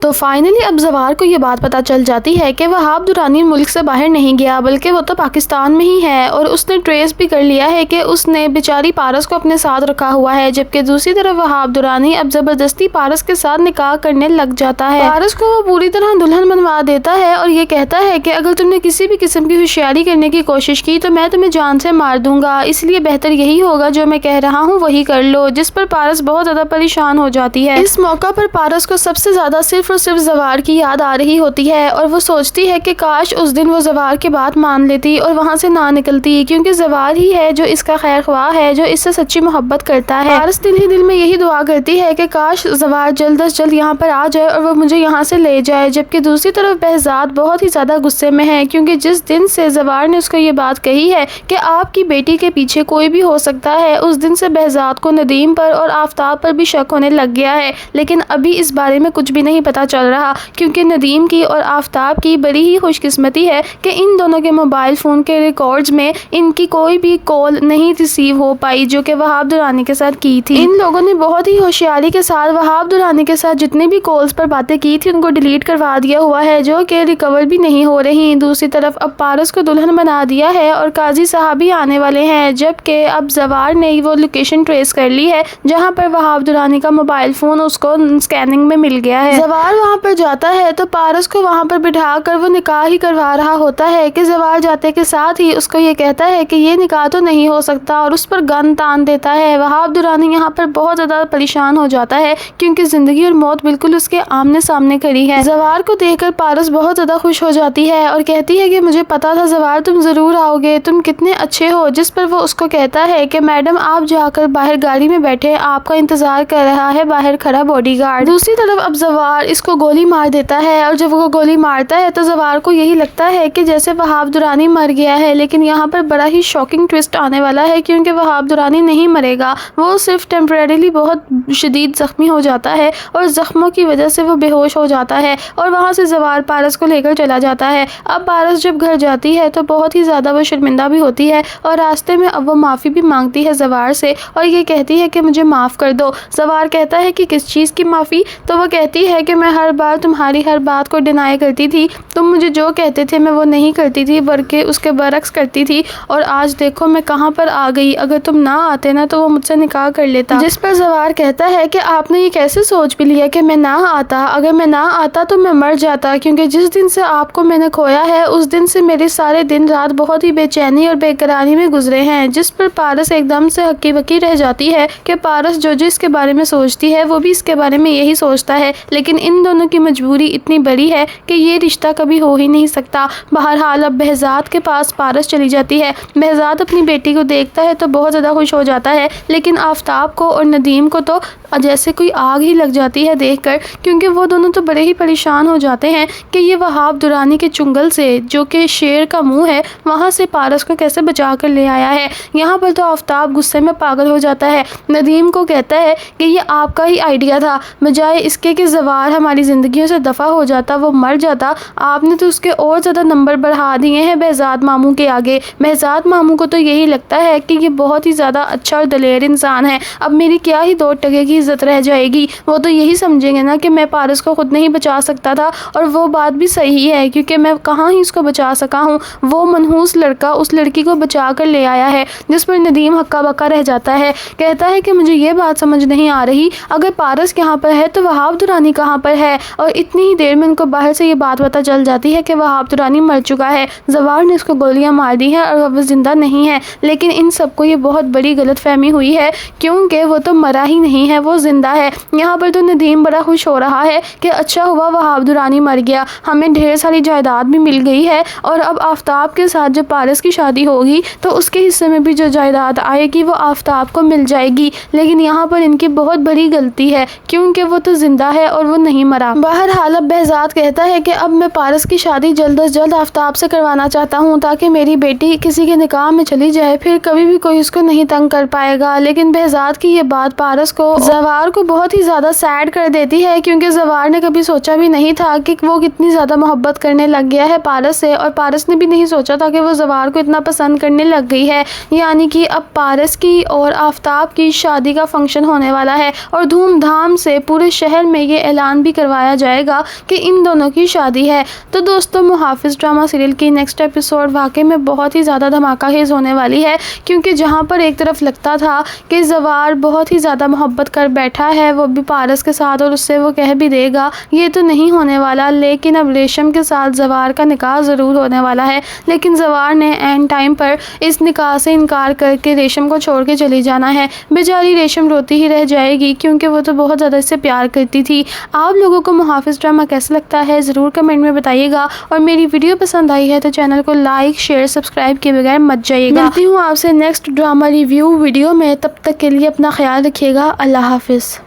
تو فائنلی اب زوار کو یہ بات پتہ چل جاتی ہے کہ وہاب درانی ملک سے باہر نہیں گیا بلکہ وہ تو پاکستان میں ہی ہے، اور اس نے ٹریس بھی کر لیا ہے کہ اس نے بیچاری پارس کو اپنے ساتھ رکھا ہوا ہے، جبکہ دوسری طرف وہاب درانی اب زبردستی پارس کے ساتھ نکاح کرنے لگ جاتا ہے۔ پارس کو وہ پوری طرح دلہن بنوا دیتا ہے اور یہ کہتا ہے کہ اگر تم نے کسی بھی قسم کی ہوشیاری کرنے کی کوشش کی تو میں تمہیں جان سے مار دوں گا، اس لیے بہتر یہی ہوگا جو میں کہہ رہا ہوں وہی کر لو، جس پر پارس بہت زیادہ پریشان ہو جاتی ہے۔ اس موقع پر پارس کو سب سے زیادہ صرف اور صرف زوار کی یاد آ رہی ہوتی ہے، اور وہ سوچتی ہے کہ کاش اس دن وہ زوار کی بات مان لیتی اور وہاں سے نہ نکلتی، کیونکہ زوار ہی ہے جو اس کا خیر خواہ ہے، جو اس سے سچی محبت کرتا ہے۔ پارس دل ہی دل میں یہی دعا کرتی ہے کہ کاش زوار جلد از جلد یہاں پر آ جائے اور وہ مجھے یہاں سے لے جائے، جبکہ دوسری طرف بہزاد بہت ہی زیادہ غصے میں ہے، کیونکہ جس دن سے زوار نے اس کو یہ بات کہی ہے کہ آپ کی بیٹی کے پیچھے کوئی بھی ہو سکتا ہے، اس دن سے بہزاد کو ندیم پر اور آفتاب پر بھی شک ہونے لگ گیا ہے، لیکن ابھی اس بارے میں کچھ بھی نہیں پتا چل رہا، کیونکہ ندیم کی اور آفتاب کی بڑی ہی خوش قسمتی ہے کہ ان دونوں کے موبائل فون کے ریکارڈز میں ان کی کوئی بھی کال نہیں ریسیو ہو پائی جو کہ وہاب درانی کے ساتھ کی تھی۔ ان لوگوں نے بہت ہی ہوشیاری کے ساتھ وہاب درانی کے ساتھ جتنے بھی کالز پر باتیں کی تھی ان کو ڈیلیٹ کروا دیا ہوا ہے، جو کہ ریکور بھی نہیں ہو رہی۔ دوسری طرف اب پارس کو دلہن بنا دیا ہے اور قاضی صاحب بھی آنے والے ہیں، جبکہ اب زوار نے وہ لوکیشن ٹریس کر لی ہے جہاں پر وہاب درانی کا موبائل فون اس کو اسکیننگ میں مل گیا ہے۔ زوار وہاں پر جاتا ہے تو پارس کو وہاں پر بٹھا کر وہ نکاح ہی کروا رہا ہوتا ہے کہ زوار جاتے کے ساتھ ہی اس کو یہ کہتا ہے کہ یہ نکاح تو نہیں ہو سکتا اور اس پر گن تان دیتا ہے۔ وہاب درانی یہاں پر بہت زیادہ پریشان ہو جاتا ہے کیونکہ زندگی اور موت بالکل اس کے آمنے سامنے کھڑی ہے۔ زوار کو دیکھ کر پارس بہت زیادہ خوش ہو جاتی ہے اور کہتی ہے کہ مجھے پتا تھا زوار تم ضرور آؤ گے، تم کتنے اچھے ہو، جس پر وہ اس کو کہتا ہے کہ میڈم آپ جا کر باہر گاڑی میں بیٹھے، آپ کا انتظار کر رہا ہے باہر کھڑا باڈی گارڈ۔ دوسری طرف اب زوار اس کو گولی مار دیتا ہے اور جب وہ گولی مارتا ہے تو زوار کو یہی لگتا ہے کہ جیسے وہاب درانی مر گیا ہے، لیکن یہاں پر بڑا ہی شاکنگ ٹویسٹ آنے والا ہے کیونکہ وہاب درانی نہیں مرے گا، وہ صرف ٹیمپریریلی بہت شدید زخمی ہو جاتا ہے اور زخموں کی وجہ سے وہ بے ہوش ہو جاتا ہے اور وہاں سے زوار پارس کو لے کر چلا جاتا ہے۔ اب پارس جب گھر جاتی ہے تو بہت ہی زیادہ وہ شرمندہ بھی ہوتی ہے اور راستے میں اب وہ معافی بھی مانگتی ہے زوار سے اور یہ کہتی ہے کہ مجھے معاف کر دو۔ زوار کہتا ہے کہ کس چیز کی معافی؟ تو وہ کہتی ہے کہ میں ہر بار تمہاری ہر بات کو ڈینائی کرتی تھی، تم مجھے جو کہتے تھے میں وہ نہیں کرتی تھی بلکہ اس کے برعکس کرتی تھی، اور آج دیکھو میں کہاں پر آ گئی، اگر تم نہ آتے نا تو وہ مجھ سے نکاح کر لیتا۔ جس پر زوار کہتا ہے کہ آپ نے یہ کیسے سوچ بھی لیا کہ میں نہ آتا، اگر میں نہ آتا تو میں مر جاتا، کیونکہ جس دن سے آپ کو میں نے کھویا ہے اس دن سے میرے سارے دن رات بہت ہی بے چینی اور بے قراری میں گزرے ہیں۔ جس پر پارس ایک دم سے ہکی بکی رہ جاتی ہے کہ پارس جو اس کے بارے میں سوچتی ہے وہ بھی اس کے بارے میں یہی سوچتا ہے، لیکن ان دونوں کی مجبوری اتنی بڑی ہے کہ یہ رشتہ کبھی ہو ہی نہیں سکتا۔ بہرحال اب بہزاد کے پاس پارس چلی جاتی ہے۔ بہزاد اپنی بیٹی کو دیکھتا ہے تو بہت زیادہ خوش ہو جاتا ہے، لیکن آفتاب کو اور ندیم کو تو جیسے کوئی آگ ہی لگ جاتی ہے دیکھ کر، کیونکہ وہ دونوں تو بڑے ہی پریشان ہو جاتے ہیں کہ یہ وہاب درانی کے چنگل سے جو کہ شیر کا منہ ہے وہاں سے پارس کو کیسے بچا کر لے آیا ہے۔ یہاں پر تو آفتاب غصے میں پاگل ہو جاتا ہے، ندیم کو کہتا ہے کہ یہ آپ کا ہی آئیڈیا تھا، بجائے اس کے کہ زوار ہماری زندگیوں سے دفع ہو جاتا، وہ مر جاتا، آپ نے تو اس کے اور زیادہ نمبر بڑھا دیے ہیں بہزاد ماموں کے آگے۔ بہزاد ماموں کو تو یہی لگتا ہے کہ یہ بہت ہی زیادہ اچھا اور دلیر انسان ہے، اب میری کیا ہی 2 ٹکے کی عزت رہ جائے گی، وہ تو یہی سمجھیں گے نا کہ میں پارس کو خود نہیں بچا سکتا تھا، اور وہ بات بھی صحیح ہے کیونکہ میں کہاں ہی اس کو بچا سکا ہوں، وہ منحوس لڑکا اس لڑکی کو بچا کر لے آیا ہے۔ جس پر ندیم ہکا بکا رہ جاتا ہے، کہتا ہے کہ مجھے یہ بات سمجھ نہیں آ رہی، اگر پارس یہاں پر ہے تو وہاب درانی کہاں پر ہے؟ اور اتنی ہی دیر میں ان کو باہر سے یہ بات پتہ چل جاتی ہے کہ وہاب درانی مر چکا ہے، زوار نے اس کو گولیاں مار دی ہیں اور وہ زندہ نہیں ہے، لیکن ان سب کو یہ بہت بڑی غلط فہمی ہوئی ہے کیونکہ وہ تو مرا ہی نہیں ہے، وہ زندہ ہے۔ یہاں پر تو ندیم بڑا خوش ہو رہا ہے کہ اچھا ہوا وہاب درانی مر گیا، ہمیں ڈھیر ساری جائیداد بھی مل گئی ہے، اور اب آفتاب کے ساتھ جب پارس کی شادی ہوگی تو اس کے حصے میں بھی جو جائیداد آئے گی وہ آفتاب کو مل جائے گی، لیکن یہاں پر ان کی بہت بڑی غلطی ہے کیونکہ وہ تو زندہ ہے اور وہ نہیں مرا۔ بہرحال اب بہزاد کہتا ہے کہ اب میں پارس کی شادی جلد از جلد آفتاب سے کروانا چاہتا ہوں تاکہ میری بیٹی کسی کے نکاح میں چلی جائے، پھر کبھی بھی کوئی اس کو نہیں تنگ کر پائے گا۔ لیکن بہزاد کی یہ بات پارس کو زوار کو بہت ہی زیادہ سیڈ کر دیتی ہے کیونکہ زوار نے کبھی سوچا بھی نہیں تھا کہ وہ کتنی زیادہ محبت کرنے لگ گیا ہے پارس سے، اور پارس نے بھی نہیں سوچا تھا کہ وہ زوار کو اتنا پسند کرنے لگ گئی ہے۔ یعنی کہ اب پارس کی اور آفتاب کی شادی کا فنکشن ہونے والا ہے اور دھوم دھام سے پورے شہر میں یہ اعلان بھی کروایا دکھایا جائے گا کہ ان دونوں کی شادی ہے۔ تو دوستوں محافظ ڈرامہ سیریل کی نیکسٹ ایپیسوڈ واقعی میں بہت ہی زیادہ دھماکہ خیز ہونے والی ہے، کیونکہ جہاں پر ایک طرف لگتا تھا کہ زوار بہت ہی زیادہ محبت کر بیٹھا ہے وہ بھی پارس کے ساتھ اور اس سے وہ کہہ بھی دے گا یہ تو نہیں ہونے والا، لیکن اب ریشم کے ساتھ زوار کا نکاح ضرور ہونے والا ہے، لیکن زوار نے اینڈ ٹائم پر اس نکاح سے انکار کر کے ریشم کو چھوڑ کے چلی جانا ہے۔ بیچاری ریشم روتی ہی رہ جائے گی کیونکہ وہ تو بہت زیادہ اس سے پیار کرتی تھی۔ آپ لوگوں کو محافظ ڈرامہ کیسا لگتا ہے ضرور کمنٹ میں بتائیے گا، اور میری ویڈیو پسند آئی ہے تو چینل کو لائک شیئر سبسکرائب کیے بغیر مت جائیے گا۔ ملتی ہوں آپ سے نیکسٹ ڈرامہ ریویو ویڈیو میں، تب تک کے لیے اپنا خیال رکھیے گا۔ اللہ حافظ۔